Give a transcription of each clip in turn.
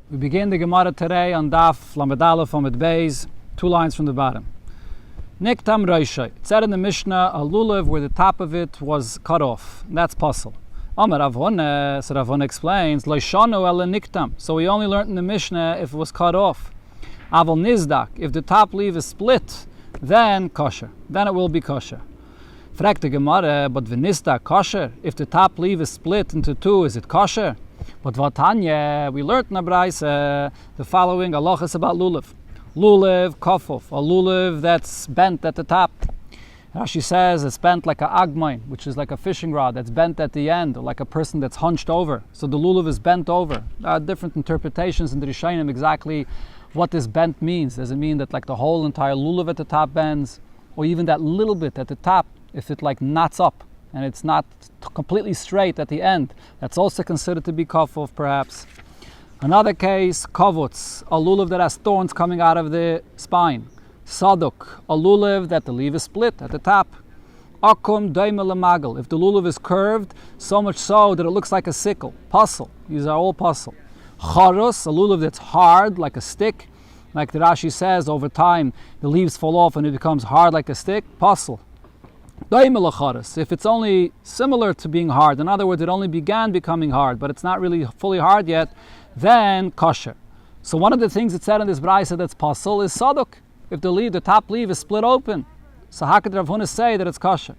We begin the Gemara today on Daf Lamed Aleph Amud Beis, 2 lines from the bottom. Niktam Reisha. It said in the Mishnah a lulav where the top of it was cut off. That's puzzle. Amar Rav Huna, so Rav Huna explains, Leishanu ele niktam. So we only learned in the Mishnah if it was cut off. Aval nizdak. If the top leaf is split, then kosher. Then it will be kosher. Fragt the Gemara, but v'nizdak kosher? If the top leaf is split into two, is it kosher? But Vatanya, we learned in the Braise the following halachas about lulav. Lulav kofuf, a lulav that's bent at the top. Rashi says it's bent like a agmain, which is like a fishing rod that's bent at the end, or like a person that's hunched over. So the lulav is bent over. There are different interpretations in the Rishonim exactly what this bent means. Does it mean that like the whole entire lulav at the top bends, or even that little bit at the top, if it like knots up and it's not completely straight at the end? That's also considered to be kofuf, perhaps. Another case, kavutz, a lulav that has thorns coming out of the spine. Saduk, a lulav that the leaf is split at the top. Akum daima lemagel, if the lulav is curved, so much so that it looks like a sickle. Puzzle, these are all puzzle. Charus, a lulav that's hard like a stick. Like the Rashi says, over time the leaves fall off and it becomes hard like a stick. Puzzle. If it's only similar to being hard, in other words, it only began becoming hard, but it's not really fully hard yet, then kosher. So one of the things it said in this brayse that's puzzle is saduk. If the top leaf is split open, so how could Rav Huna say that it's kosher?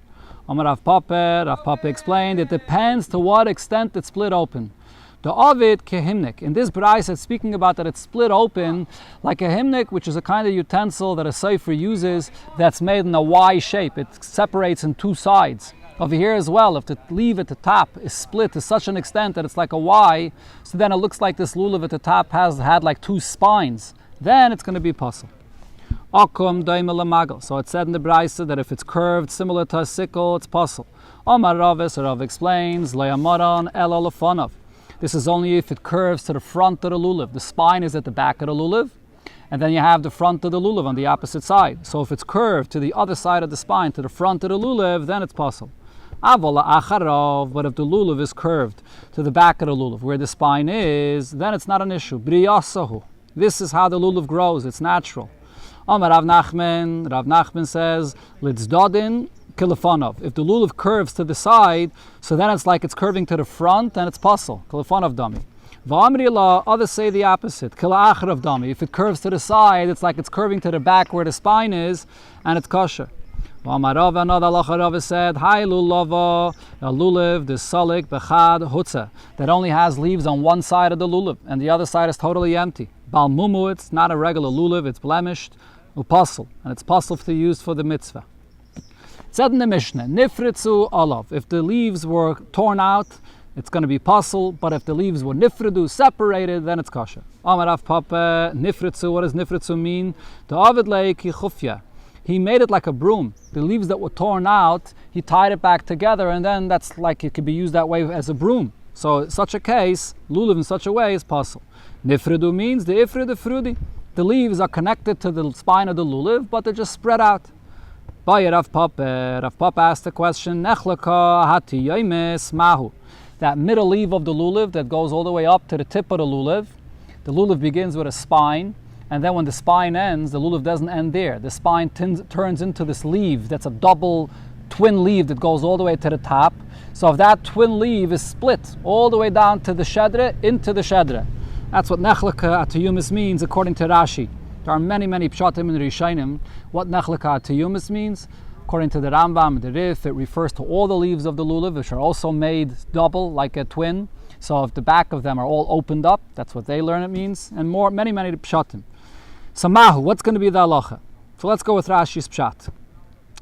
Rav Papa explained, it depends to what extent it's split open. The Ovid kehimnik. In this brayse, it's speaking about that it's split open like a himnik, which is a kind of utensil that a sefer uses that's made in a Y shape. It separates in two sides. Over here as well, if the leaf at the top is split to such an extent that it's like a Y, so then it looks like this lulav at the top had like two spines, then it's going to be puzzle. Akum daima lemagel. So it said in the brayse that if it's curved similar to a sickle, it's puzzle. Omar Rav explains, le'amaran ela lefanov. This is only if it curves to the front of the lulav. The spine is at the back of the lulav, and then you have the front of the lulav on the opposite side. So if it's curved to the other side of the spine, to the front of the lulav, then it's possible. Avola acharov, but if the lulav is curved to the back of the lulav, where the spine is, then it's not an issue. Briyasahu. This is how the lulav grows. It's natural. Amar Rav Nachman says, Litzdodin Kilefanov. If the lulav curves to the side, so then it's like it's curving to the front and it's puzzle. Kilefanov dami. V'amri, others say the opposite. Kila'achrav dami. If it curves to the side, it's like it's curving to the back where the spine is, and it's kosher. V'amarav, another lacharav said, Hai lulava, a lulav, the salik, bechad, hutza, that only has leaves on one side of the lulav, and the other side is totally empty. Bal mumu, it's not a regular lulav, it's blemished, upasul, and it's puzzle to use for the mitzvah. It said in the Mishnah, nifritzu olav. If the leaves were torn out, it's going to be puzzle, but if the leaves were nifridu, separated, then it's kosher. Amar Rav Papa, nifritzu, what does nifritzu mean? The avid leiki chufya. He made it like a broom. The leaves that were torn out, he tied it back together, and then that's like it could be used that way as a broom. So in such a case, lulav in such a way is puzzle. Nifridu means the ifrid frudi. The leaves are connected to the spine of the lulav, but they're just spread out. Rav Papa asked the question, mahu. That middle leaf of the lulav that goes all the way up to the tip of the lulav begins with a spine, and then when the spine ends, the lulav doesn't end there. The spine turns into this leaf that's a double twin leaf that goes all the way to the top. So if that twin leaf is split all the way down to the shedra, into the shedra. That's what nechlaka atiyumis means according to Rashi. There are many pshatim in the Rishonim. What nechlaka atiyumis means, according to the Rambam, the Rif, it refers to all the leaves of the lulav, which are also made double, like a twin. So if the back of them are all opened up, that's what they learn it means, and many pshatim. So mahu, what's going to be the halacha? So let's go with Rashi's pshat.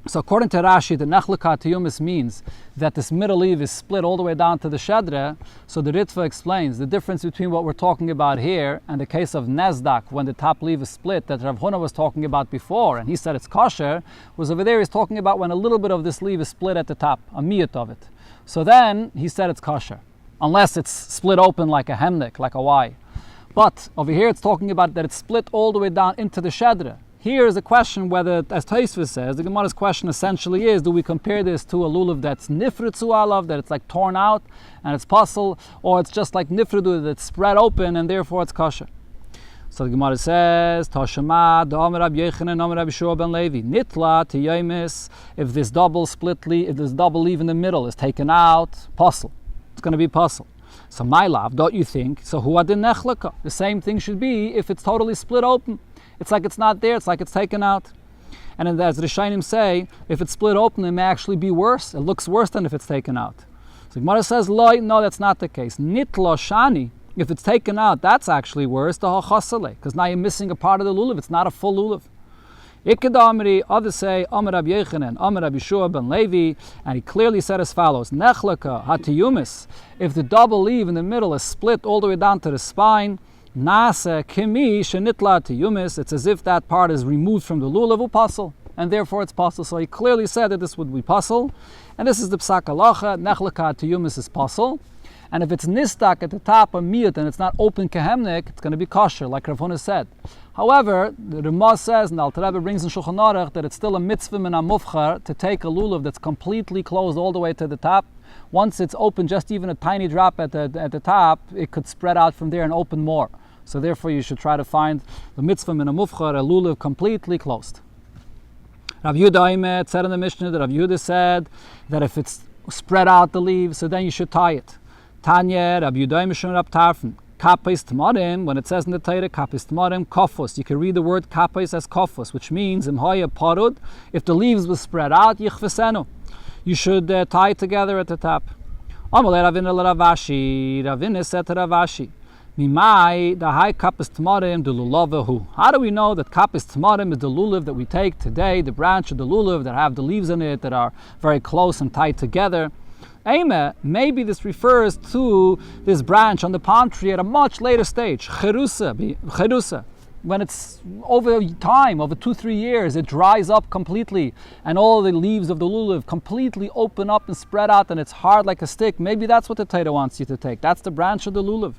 So according to Rashi, the nechlaka atiyumis means that this middle leaf is split all the way down to the shedra. So the Ritva explains the difference between what we're talking about here and the case of nezdak, when the top leaf is split, that Rav Huna was talking about before, and he said it's kosher, was over there he's talking about when a little bit of this leaf is split at the top, a miyut of it. So then he said it's kosher, unless it's split open like a hemnik, like a Y. But over here it's talking about that it's split all the way down into the shedra. Here is the question whether, as Tosfos says, the Gemara's question essentially is, do we compare this to a lulav that's nifritzu alav, that it's like torn out and it's puzzle, or it's just like nifridu that's spread open and therefore it's kosher? So the Gemara says, Toshema, Da'amar Rabbi Yechanan, Da'amar Rabbi Shua ben Levi, Nitla, Tiyomis, if this double leaf in the middle is taken out, puzzle. It's going to be puzzle. So my love, don't you think? So who adin nechlaka? The same thing should be if it's totally split open. It's like it's not there, it's like it's taken out. And then, as the Rishonim say, if it's split open, it may actually be worse. It looks worse than if it's taken out. So Gemara says, no, that's not the case. Nitlo shani, if it's taken out, that's actually worse, because now you're missing a part of the lulav. It's not a full lulav. Ikkedamri, others say, Amar Rabbi Yechanan, Amar Rabbi Shua ben Levi, and he clearly said as follows, Nechlaka hatiyumis, if the double leaf in the middle is split all the way down to the spine, Nasa kimi shenitla tiyumis, it's as if that part is removed from the lulav u'pasel, and therefore it's pasel. So he clearly said that this would be pasel, and this is the psak halacha, Nechlaka tiyumis is pasel. And if it's nistak at the top of miyut and it's not open kehemnik, it's going to be kosher, like Rav Huna said. However, the Ramah says, and the Alter Rebbe brings in Shulchan Aruch, that it's still a mitzvah min hamufchar to take a lulav that's completely closed all the way to the top. Once it's open, just even a tiny drop at the top, it could spread out from there and open more. So therefore, you should try to find the mitzvah min hamufchar, a lulav completely closed. Rav Yehuda said in the Mishnah that Rav Yehuda said that if it's spread out the leaves, so then you should tie it. Tanya, Rabbi Yehuda Mishum Rab Tarfon, Kapais Tamarim, when it says in the Torah, Kapais Tamarim, Kofos, you can read the word Kapais as Kofos, which means, Imhoya Parud, if the leaves were spread out, Yichvesenu, you should tie it together at the top. Amalei Ravina Ravashi, Ravina said to Ravashi, Mimai, the high Kapais Tamarim, the Lulavahu. How do we know that Kapais Tamarim is the lulav that we take today, the branch of the lulav that have the leaves in it that are very close and tied together? Maybe this refers to this branch on the palm tree at a much later stage, cherusa. When it's over time, over 2-3 years, it dries up completely and all the leaves of the lulav completely open up and spread out and it's hard like a stick. Maybe that's what the Torah wants you to take. That's the branch of the lulav.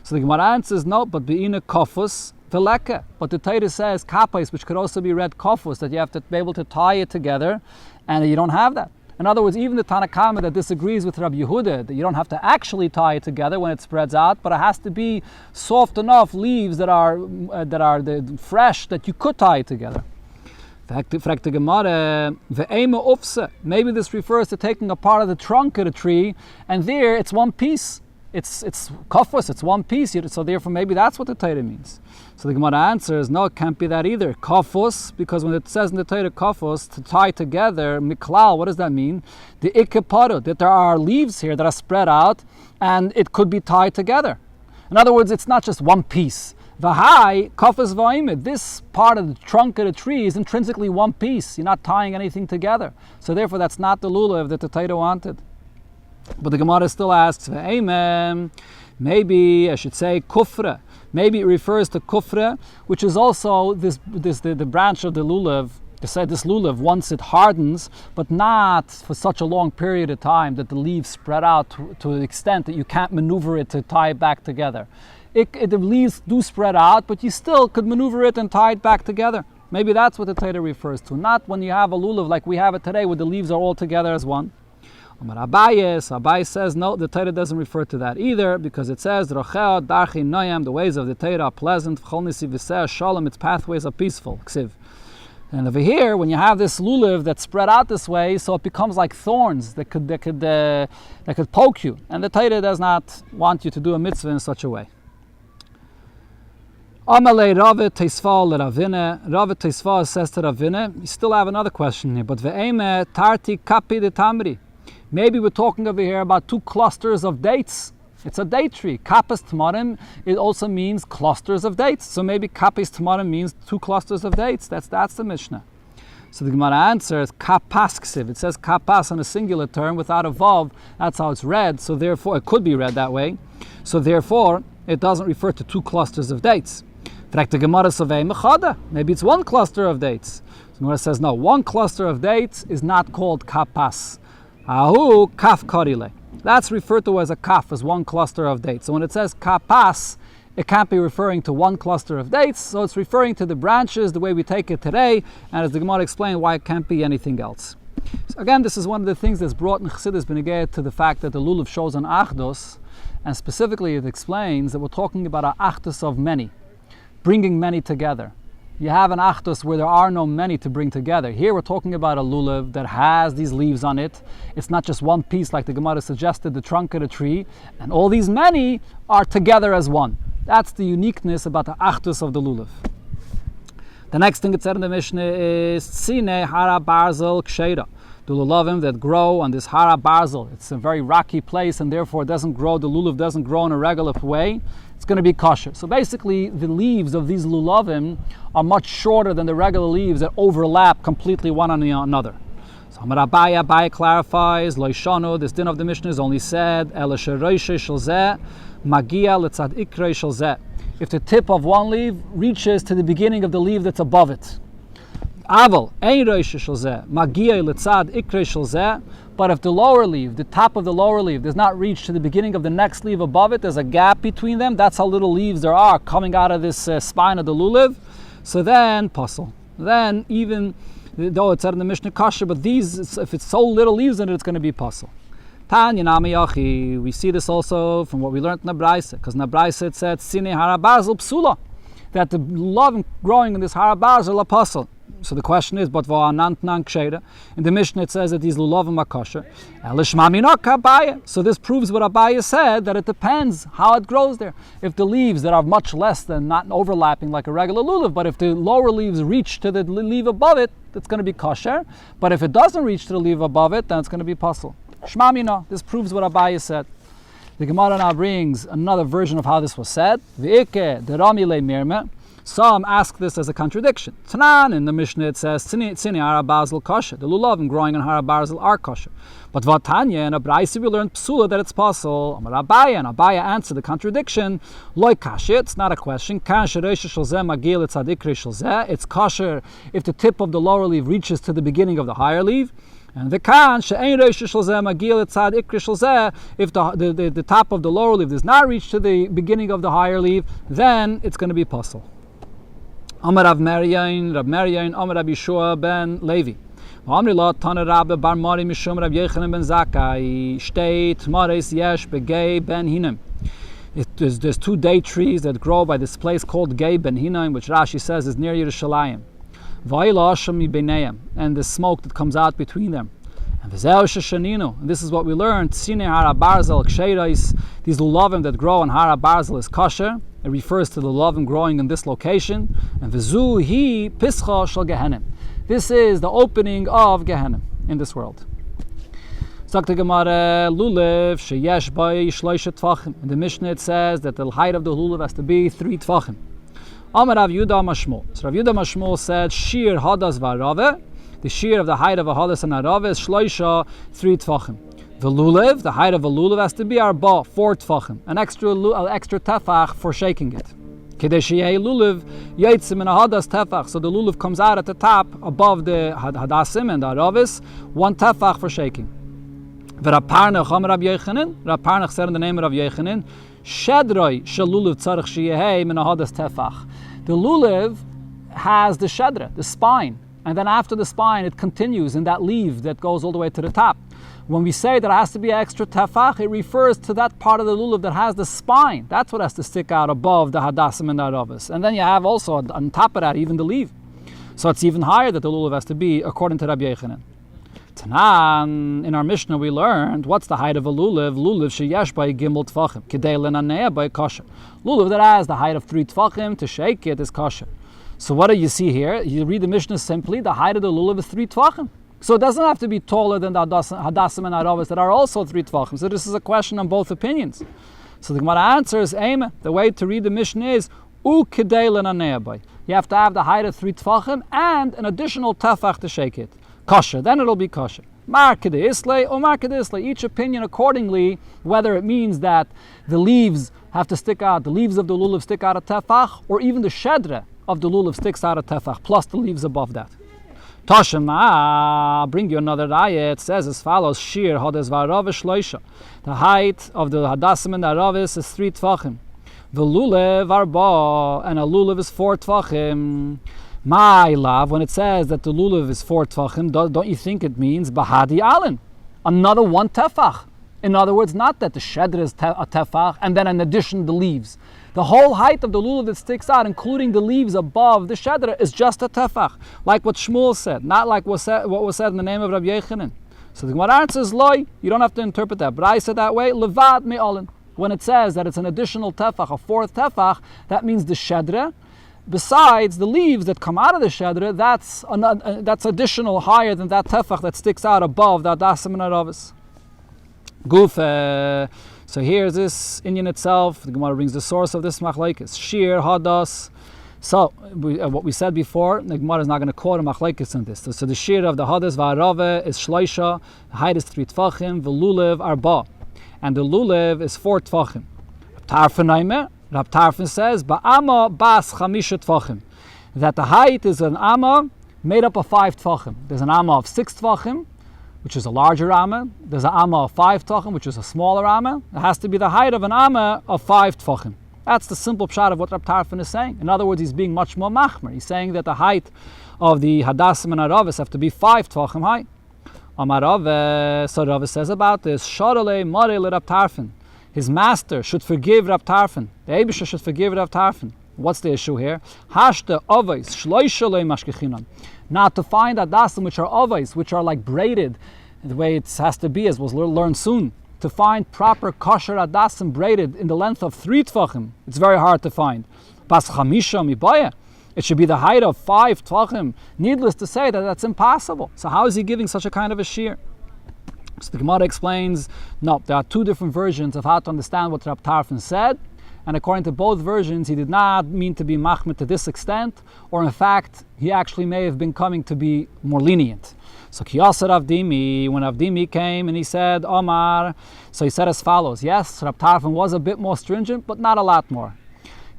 So the Gemara answers, no, but be'ina kofus veleka. But the Torah says kapais, which could also be read kofus, that you have to be able to tie it together, and you don't have that. In other words, even the Tanakama that disagrees with Rabbi Yehuda, that you don't have to actually tie it together when it spreads out, but it has to be soft enough leaves that are fresh that you could tie it together. Maybe this refers to taking a part of the trunk of the tree, and there it's one piece. It's kafos, it's one piece, so therefore maybe that's what the Torah means. So the Gemara answers, no, it can't be that either. Kafos, because when it says in the Torah kafos, to tie together, miklal, what does that mean? The ikeparo, that there are leaves here that are spread out, and it could be tied together. In other words, it's not just one piece. V'hai, kafos v'imid, this part of the trunk of the tree is intrinsically one piece. You're not tying anything together. So therefore that's not the lulav that the Torah wanted. But the Gemara still asks, maybe I should say kufra. Maybe it refers to kufra, which is also the branch of the lulav. They said this lulav, once it hardens, but not for such a long period of time that the leaves spread out to the extent that you can't maneuver it to tie it back together. The leaves do spread out, but you still could maneuver it and tie it back together. Maybe that's what the Torah refers to. Not when you have a lulav like we have it today, where the leaves are all together as one. Abai says, no, the Torah doesn't refer to that either, because it says, Rochel, Darchi, Noyam, the ways of the Torah are pleasant, Shalom, its pathways are peaceful. And over here, when you have this lulav that's spread out this way, so it becomes like thorns that could poke you. And the Torah does not want you to do a mitzvah in such a way. Amalei Rave Teisfa LeRavina. Rave Teisfa says to Ravina, you still have another question here, but ve'eme tarti kapi de tamri. Maybe we're talking over here about 2 clusters of dates. It's a date tree. Kapas Tamarim, it also means clusters of dates. So maybe Kapis Tamarim means 2 clusters of dates. That's the Mishnah. So the Gemara answers, Kapas Ksiv. It says Kapas on a singular term without a vav. That's how it's read. So therefore, it could be read that way. So therefore, it doesn't refer to 2 clusters of dates. Maybe it's 1 cluster of dates. So the Gemara says, no, 1 cluster of dates is not called Kapas. Ahu kaf karile. That's referred to as a kaf, as 1 cluster of dates. So when it says kapas, it can't be referring to one cluster of dates, so it's referring to the branches the way we take it today, and as the Gemara explained, why it can't be anything else. So again, this is one of the things that's brought in Chassidus Benegeh to the fact that the lulav shows an achdus, and specifically it explains that we're talking about an achdus of many, bringing many together. You have an achdus where there are no many to bring together. Here we're talking about a lulav that has these leaves on it. It's not just one piece like the Gemara suggested, the trunk of the tree, and all these many are together as one. That's the uniqueness about the achdus of the lulav. The next thing it said in the Mishnah is Tzine Hara Barzel Ksheira. The lulavim that grow on this Hara Barzel. It's a very rocky place and therefore it doesn't grow, the lulav doesn't grow in a regular way. It's going to be kosher. So basically the leaves of these lulavim are much shorter than the regular leaves that overlap completely one on another. So Amar Abaye clarifies, Loishanu, this din of the Mishnah is only said, Ela sheroishe shel zeh, magia letzad ikrei shel zeh. If the tip of one leaf reaches to the beginning of the leaf that's above it. Aval, ein roishe shel zeh, magia letzad ikrei shel zeh. But if the lower leaf, the top of the lower leaf, does not reach to the beginning of the next leaf above it, there's a gap between them, that's how little leaves there are coming out of this spine of the lulav, so then, puzzle. Then, even though it said in the Mishnah kosher, but these, if it's so little leaves in it, it's going to be puzzle. Tanya Nami Yachi, we see this also from what we learned in the Braise, because in the Braise it said, Sine Harabarzel Psula, that the love growing in this Harabarzel apostle. So the question is, but in the Mishnah it says that these lulavim are kosher. So this proves what Abaye said, that it depends how it grows there. If the leaves that are much less than not overlapping like a regular lulav, but if the lower leaves reach to the leaf above it, it's going to be kosher. But if it doesn't reach to the leaf above it, then it's going to be pasul. Shmamina, this proves what Abaye said. The Gemara now brings another version of how this was said. Some ask this as a contradiction. Tanan, in the Mishnah it says, Tzini Hara Barzel kosher. The lulavim growing in Hara Barzel are kosher. But Vatanya, in a Braise we learned psula that it's possible. Amar Abaye, and Abaye answered the contradiction. Loi kasher, it's not a question. Kan shereisha shel zeh magil etzadikri shel zeh. It's kosher if the tip of the lower leaf reaches to the beginning of the higher leaf. And the kan she'ein reisha shel zeh magil etzadikri shel zeh. If the top of the lower leaf does not reach to the beginning of the higher leaf, then it's going to be puzzle. Amar Rav Meryain, Amar Rabbi Yeshua ben Levi. Amri la Tana Rabbe bar Mari Mishum Rav Yechanan ben Zakkai Shteit Maris Yesh Begei ben Hinem. There's two date trees that grow by this place called Gei ben Hinem, which Rashi says is near Yerushalayim. Va'ila Hashem mibeneim, and the smoke that comes out between them. And this is what we learned. Sine Hara Barzel Ksheirais. These lulavim that grow in Hara Barzel is kosher. It refers to the lulavim growing in this location. And v'zu hi pischa shel Gehenim. This is the opening of Gehenim in this world. Sagt the Gemara, lulav sheyesh bay shloisha tvachim. In the Mishnah it says that the height of the lulav has to be 3 tvachim. Amar Rav Yudah Mashmol. So Rav Yudah Mashmol said, shiur hadas v'arave. The shiur of the height of a hadas and arave is shloisha 3 tvachim. The lulav, the height of a lulav has to be 4 tvachim, an extra tefach for shaking it. Kedei sheyeh lulav yaitzim in a hadas tefach, so the lulav comes out at the top above the hadasim and the aravis, 1 tefach for shaking. Rav Parnach said in the name of Rav Yechanan, shedroi shel lulav tzarich sheyeh min a hadas tefach. The lulav has the shedra, the spine, and then after the spine it continues in that leaf that goes all the way to the top. When we say that it has to be extra tefach, it refers to that part of the lulav that has the spine. That's what has to stick out above the hadassim and the aravis. And then you have also on top of that even the leaf. So it's even higher that the lulav has to be according to Rabbi Yechanan. Tanan, in our Mishnah we learned, what's the height of a lulav? Lulav sheyesh by gimel tfachim, kedei lenaneh by kosher. Lulav that has the height of 3 tfachim, to shake it is kosher. So what do you see here? You read the Mishnah simply, the height of the lulav is 3 tvachim. So it doesn't have to be taller than the hadasim and aravis that are also 3 tvachim. So this is a question on both opinions. So the Gemara answers, the way to read the Mishnah is, you have to have the height of 3 tvachim and an additional tefach to shake it. Kosher, then it'll be kosher. Markede islay or markede islay. Each opinion accordingly, whether it means that the leaves have to stick out, the leaves of the lulav stick out a tefach, or even the shedra of the lulav sticks out a tefach, plus the leaves above that. Toshema, bring you another ayah. It says as follows: Shir hades v'arav shloisha. The height of the hadasim and the aravis is 3 tvachim. V'lulev arba, and a lulav is 4 tvachim. My love, when it says that the lulav is 4 tvachim, don't you think it means bahadi alin, another 1 tefach? In other words, not that the shedra is a tefach and then in addition the leaves. The whole height of the lulav that sticks out, including the leaves above the shedra, is just a tefach, like what Shmuel said, not like what was said in the name of Rabbi Yechanan. So the Gemara answers, loy, you don't have to interpret that, but I said that way, levad me'olin. When it says that it's an additional tefach, a 4th tefach, that means the shedra. Besides the leaves that come out of the shedra, that's additional, higher than that tefach that sticks out above the hadasim and aravis. Guf. So here's this inyan itself. The Gemara brings the source of this machlekes. Shiur, hadas. So what we said before, the Gemara is not going to quote a machlekes on this. So the shiur of the hadas va'arave is shloisha. The height is 3 tvachim. V'lulev arba, and the lulev is 4 tvachim. Rab Tarfon says, Ba'ama bas chamisha tvachim, that the height is an amma made up of 5 tvachim. There's an amma of 6 tvachim, which is a larger amma. There's an amma of 5 tvachim, which is a smaller amma. It has to be the height of an amma of 5 tvachim. That's the simple pshat of what Rab Tarfon is saying. In other words, he's being much more machmer. He's saying that the height of the hadasim and aravis have to be 5 tvachim high. Amar Rave, so Rave says about this, Sharale Mare le Rab Tarfon. His master should forgive Rab Tarfon. The Eibusha should forgive Rab Tarfon. What's the issue here? Hashte ovais shloishalei mashkechinan. Not to find adasim which are ovais, which are like braided, the way it has to be, as we'll learn soon. To find proper kosher adasim braided in the length of 3 tvachim, it's very hard to find. Bas chamisha mibaya. It should be the height of 5 tvachim. Needless to say that that's impossible. So how is he giving such a kind of a shiur? So the Gemara explains, no, there are 2 different versions of how to understand what Rab Tarfon said, and according to both versions, he did not mean to be machmir to this extent, or in fact, he actually may have been coming to be more lenient. So Kiyasar Avdimi, when Avdimi came and he said, Omar, so he said as follows, yes, Rab Tarfon was a bit more stringent, but not a lot more.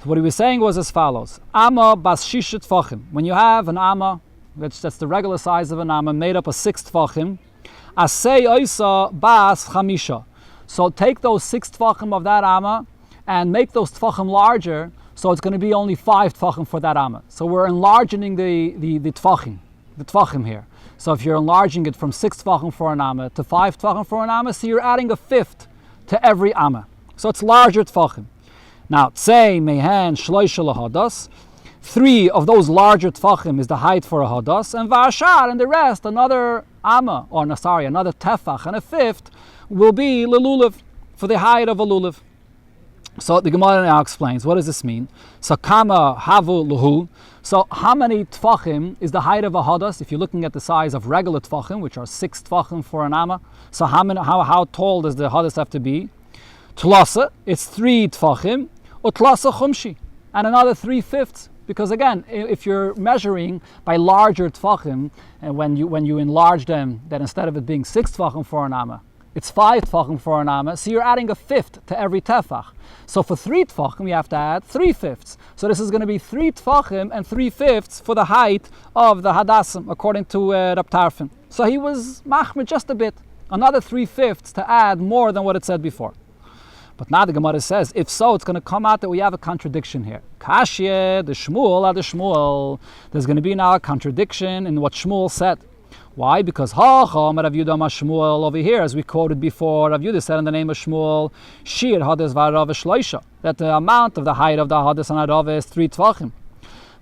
So what he was saying was as follows, Amma bas shishet tvachim. When you have an Amma, that's the regular size of an Amma, made up of 6 tvachim, Asay oisa bas chamisha. So take those 6 tvachim of that amma and make those tvachim larger, so it's going to be only 5 tvachim for that amma. So we're enlarging the tvachim here. So if you're enlarging it from 6 tvachim for an amma to 5 tvachim for an amma, so you're adding a 5th to every amma. So it's larger tvachim. Now, tzei mehen shloisha lahadas. 3 of those larger tvachim is the height for a hadas, and v'ashar, and the rest, another amma, another tefach, and a 5th will be lelulav, for the height of a lulav. So the Gemara now explains, what does this mean? So kama havu luhu. So how many tvachim is the height of a hadas? If you're looking at the size of regular tvachim, which are 6 tvachim for an amma, so how tall does the hadas have to be? Tlasa, it's 3 tvachim, or tlasa chumshi, and another 3/5. Because again, if you're measuring by larger tvachim, and when you enlarge them, then instead of it being 6 tvachim for an amma, it's 5 tvachim for an amma, so you're adding a 5th to every tefach. So for 3 tvachim, you have to add 3/5. So this is going to be 3 tvachim and 3/5 for the height of the hadasim, according to Rab Tarfon. So he was machmir just a bit, another 3/5 to add more than what it said before. But now the Gemara says, if so, it's going to come out that we have a contradiction here. Kashye, the Shmuel. There's going to be now a contradiction in what Shmuel said. Why? Because Rav Yehuda Shmuel over here, as we quoted before, Rav Yehuda said in the name of Shmuel, Shir Hades V'Arav Shloisha, that the amount of the height of the Hades and Arav is 3 tvachim.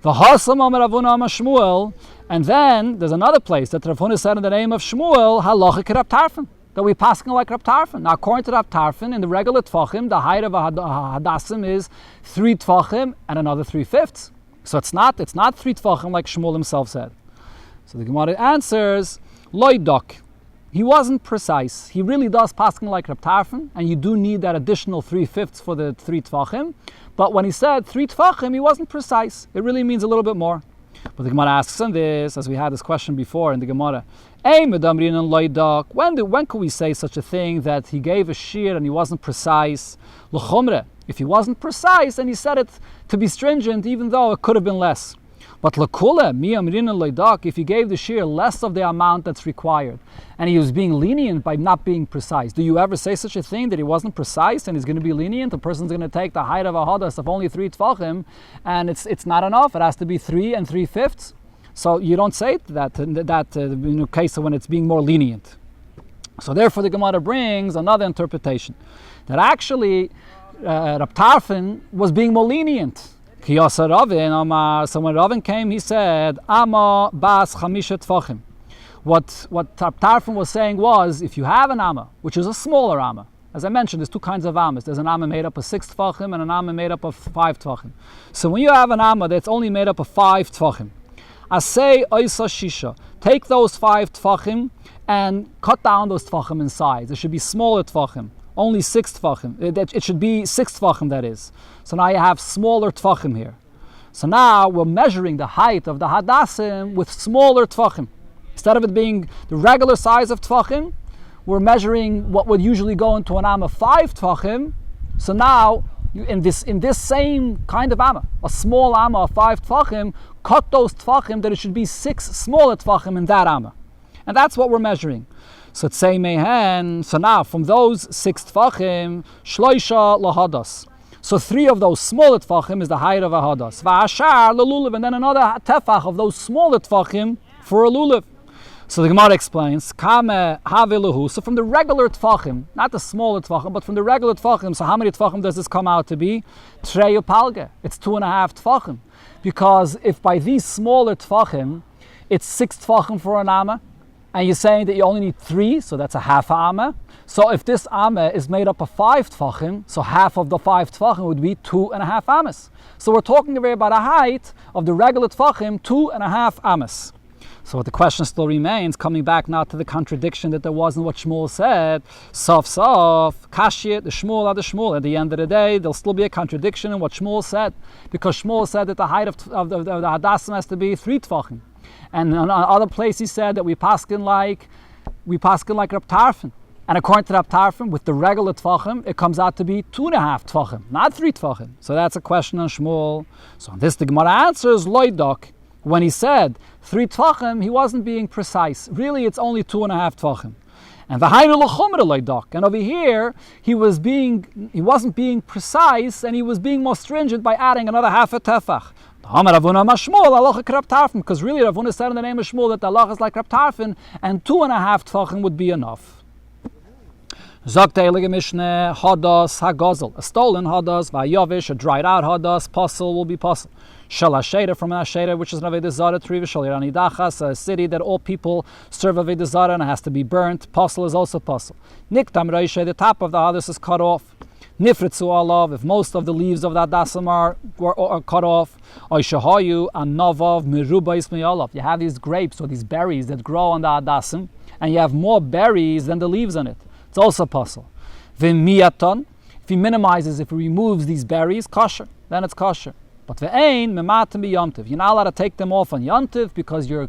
V'Hasam Ravuna Shmuel, and then there's another place that Rav Huna said in the name of Shmuel, Halacha Rab Tarfon, that we passing like Rab Tarfon. Now, according to Rab Tarfon, in the regular tvachim, the height of a hadasim is 3 tvachim and another 3/5. So it's not 3 tvachim like Shmuel himself said. So the Gemara answers, Loidok. He wasn't precise. He really does passing like Rab Tarfon, and you do need that additional 3/5 for the 3 tvachim. But when he said 3 tvachim, he wasn't precise. It really means a little bit more. But the Gemara asks on this, as we had this question before in the Gemara, when could we say such a thing that he gave a shiur and he wasn't precise? L'chomre, if he wasn't precise and he said it to be stringent, even though it could have been less. But lekule mi amrina leidak, if you gave the shiur less of the amount that's required, and he was being lenient by not being precise. Do you ever say such a thing, that he wasn't precise and he's going to be lenient? The person's going to take the height of a hadas of only 3 tfachim, and it's not enough. It has to be 3 3/5. So you don't say that in the case of when it's being more lenient. So therefore the Gemara brings another interpretation, that actually Rab Tarfon was being more lenient. So when Ravin came, he said, Amma bas chamisha tfachim. What Rab Tarfon was saying was, if you have an amma, which is a smaller amma, as I mentioned, there's 2 kinds of ammas. There's an amma made up of 6 tfachim and an amma made up of 5 tfachim. So when you have an amma that's only made up of 5 tfachim, Asay oisa shisha, take those 5 tfachim and cut down those tfachim in size. It should be smaller tfachim, only 6 tfachim. It should be 6 tfachim, that is. So now you have smaller tfachim here. So now we're measuring the height of the hadassim with smaller tfachim. Instead of it being the regular size of tfachim, we're measuring what would usually go into an amma 5 tfachim. So now, in this same kind of amma, a small amma of 5 tfachim, cut those tfachim that it should be 6 smaller tfachim in that amma. And that's what we're measuring. So tzei mehen, so now from those 6 tfachim, shloisha lahadas. So 3 of those smaller tfachim is the height of a hadas. Va'ashar lelulav, and then another tefach of those smaller tfachim for a lulav. So the Gemara explains, Kame haveluhu. So from the regular tfachim, not the smaller tfachim, but from the regular tfachim, so how many tfachim does this come out to be? Treyu palge. It's 2.5 tfachim. Because if by these smaller tfachim, it's 6 tfachim for an amma, and you're saying that you only need 3, so that's a half amma. So if this amma is made up of 5 tfachim, so half of the 5 tfachim would be 2.5 ammas. So we're talking about a height of the regular tfachim, 2.5 ammas. So the question still remains, coming back now to the contradiction that there was in what Shmuel said, sof, kashiyat, the Shmuel, the Shmuel. At the end of the day, there'll still be a contradiction in what Shmuel said, because Shmuel said that the height of the hadassim has to be 3 tfachim. And in other place he said that we paskin like Rab Tarfon. And according to Rab Tarfon, with the regular tfachim, it comes out to be 2.5 tfachim, not 3 tfachim. So that's a question on Shmuel. So on this the Gemara answers, loydok. When he said 3 tfachim, he wasn't being precise. Really, it's only 2.5 tfachim. And v'haynu l'chomer loydok. And over here, he wasn't being precise, and he was being more stringent by adding another half a tefach. Because really Ravuna said in the name of Shmuel that the halacha is like Rab Tarfon, and 2.5 tfachim would be enough. Zok the Eilige Mishneh, hadas hagazel, a stolen hadas, v'ayavish, a dried out hadas, pasul will be pasul. Shel Ashera, from an Ashera, which is an Avodah Zarah tree, Shel Irani Dachas, a city that all people serve Avodah Zarah and it has to be burnt. Pasul is also pasul. Niktam Reisha, the top of the hadas is cut off. Nifritzu alav, if most of the leaves of the hadassim are cut off. Oishahayu anavav merubais me'alav. You have these grapes or these berries that grow on the hadassim, and you have more berries than the leaves on it. It's also pasul. V'miyaton, if he minimizes, if he removes these berries, kosher, then it's kosher. But ve'ein mematim b'yomtiv. You're not allowed to take them off on yomtiv because you're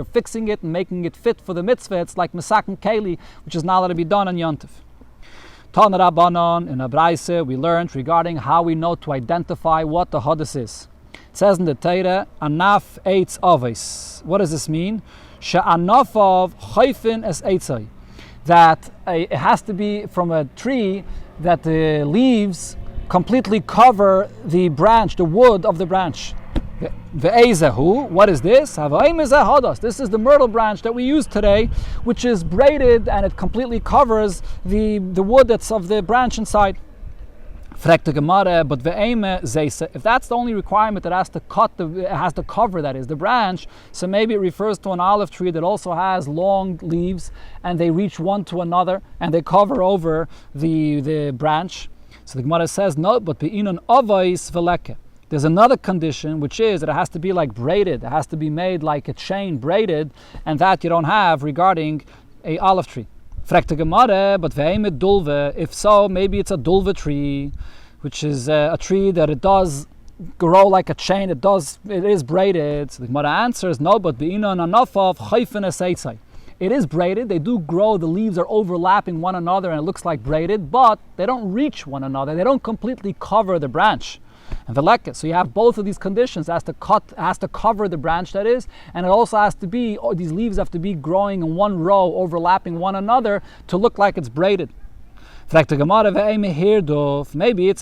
fixing it and making it fit for the mitzvah. It's like mesak and keli, which is not allowed to be done on yomtiv. Tana Rabbanon, in a Braise, we learned regarding how we know to identify what the hadas is. It says in the Torah, anaf eitz aves. What does this mean? She'anaf of chayfin es eitzai. That it has to be from a tree that the leaves completely cover the branch, the wood of the branch. Ve'ezehu, what is this? This is the myrtle branch that we use today, which is braided and it completely covers the wood that's of the branch inside. But if that's the only requirement that has to cover, that is the branch, so maybe it refers to an olive tree that also has long leaves and they reach one to another and they cover over the branch. So the Gemara says, no, but be'inon avais veleke. There's another condition, which is that it has to be like braided. It has to be made like a chain braided, and that you don't have regarding a olive tree. Frekte Gemara, but ve'emet dulve. If so, maybe it's a dulve tree, which is a tree that it does grow like a chain. It is braided. So the Gemara answers, no, but be'inon anafav chayfen eseitzai. It is braided. They do grow. The leaves are overlapping one another, and it looks like braided, but they don't reach one another. They don't completely cover the branch. And veleke. So you have both of these conditions. It has to cover the branch, that is, and it also has to be, these leaves have to be growing in one row, overlapping one another, to look like it's braided. Maybe it's a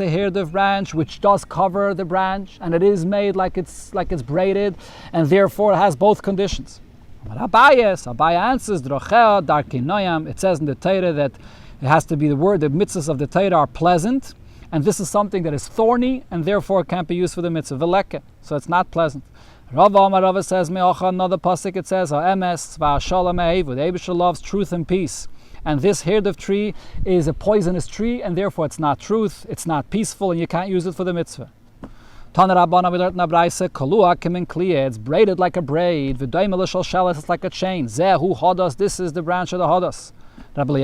hirdov branch which does cover the branch, and it is made like it's braided, and therefore it has both conditions. Abaye answers, it says in the Torah that it has to be the mitzvahs of the Torah are pleasant, and this is something that is thorny, and therefore it can't be used for the mitzvah. Veleke, so it's not pleasant. Rava says, another pasuk, it says, the Eibusha loves truth and peace. And this hirdov tree is a poisonous tree, and therefore it's not truth, it's not peaceful, and you can't use it for the mitzvah. It's braided like a braid. It's like a chain. Zehu hodos. This is the branch of the hodos. When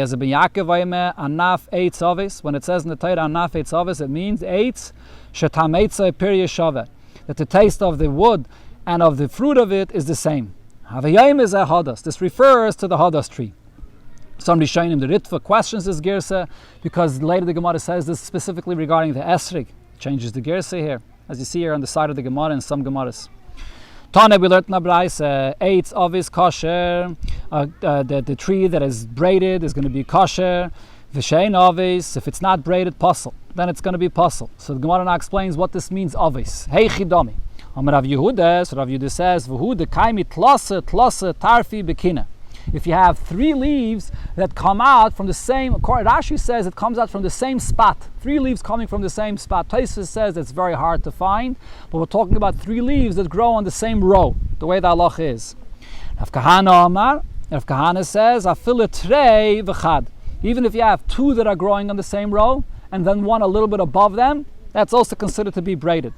it says in the Torah anaf eitz avis, it means eitz shetameitza pirya shava, that the taste of the wood and of the fruit of it is the same. Havayim is a hodos. This refers to the hodos tree. Somebody showing him the Ritva questions this girsa because later the Gemara says this specifically regarding the esrig. Changes the girsa here, as you see here on the side of the Gemara in some Gemaras. Tane, we learned in the Braisa, eitz avis kosher, the tree that is braided is going to be kosher. V'shein avis, if it's not braided, puzzle, then it's going to be puzzle. So the Gemara now explains what this means, avis. Hey chidami. Rav Yehuda says, v'hu kaimi tlase tarfi bekina. If you have three leaves that come out from the same, Rashi says it comes out from the same spot. Three leaves coming from the same spot. Tosfos says it's very hard to find, but we're talking about three leaves that grow on the same row, the way the halach is. Rav Kahana says, Afile trei v'chad. Even if you have two that are growing on the same row, and then one a little bit above them, that's also considered to be braided.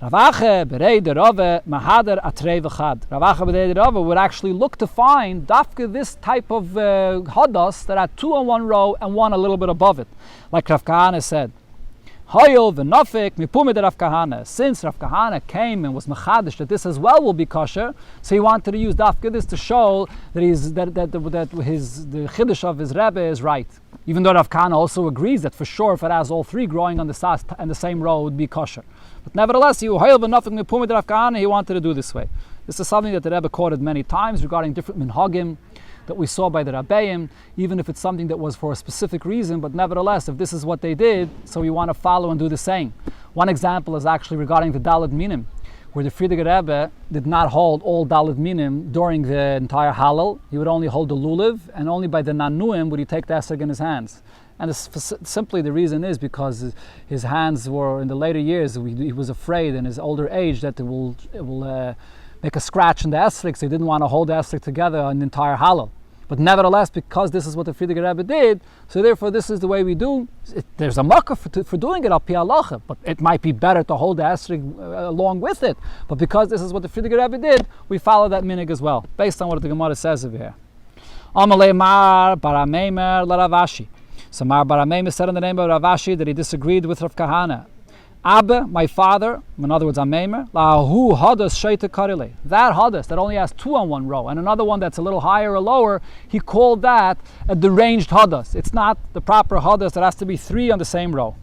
Ravache berei de Rave mahader atrei v'chad. Ravache berei de Rave would actually look to find dafke this type of hodos that are two on one row and one a little bit above it, like Rav Kahana said. Hoyel v'nofik mipume de Rav Kahana. Since Rav Kahana came and was mechadish that this as well will be kosher, so he wanted to use dafke this to show that the chiddush of his Rebbe is right. Even though Rav Kahana also agrees that for sure if it has all three growing on the same row, it would be kosher. But nevertheless, he wanted to do this way. This is something that the Rebbe quoted many times regarding different minhagim that we saw by the Rabbeim, even if it's something that was for a specific reason, but nevertheless, if this is what they did, so we want to follow and do the same. One example is actually regarding the Daled Minim, where the Frierdiker Rebbe did not hold all Daled Minim during the entire Hallel. He would only hold the Lulav, and only by the Nanuim would he take the Esrog in his hands. And simply the reason is because his hands were, in the later years, he was afraid in his older age that it will make a scratch in the esrog, so he didn't want to hold the esrog together an entire Hallel. But nevertheless, because this is what the Frierdiker Rebbe did, so therefore this is the way we do. There's a makkah for doing it al pi halacha, but it might be better to hold the esrog along with it. But because this is what the Frierdiker Rebbe did, we follow that minig as well, based on what the Gemara says over here. Amalei mar barameimer laravashi. So Mar Barameimer said in the name of Rav Ashi that he disagreed with Rav Kahana. Abba, my father, in other words, Ameimer, lahu hadas sheita karile. That hadas that only has two on one row, and another one that's a little higher or lower, he called that a deranged hadas. It's not the proper hadas that has to be three on the same row.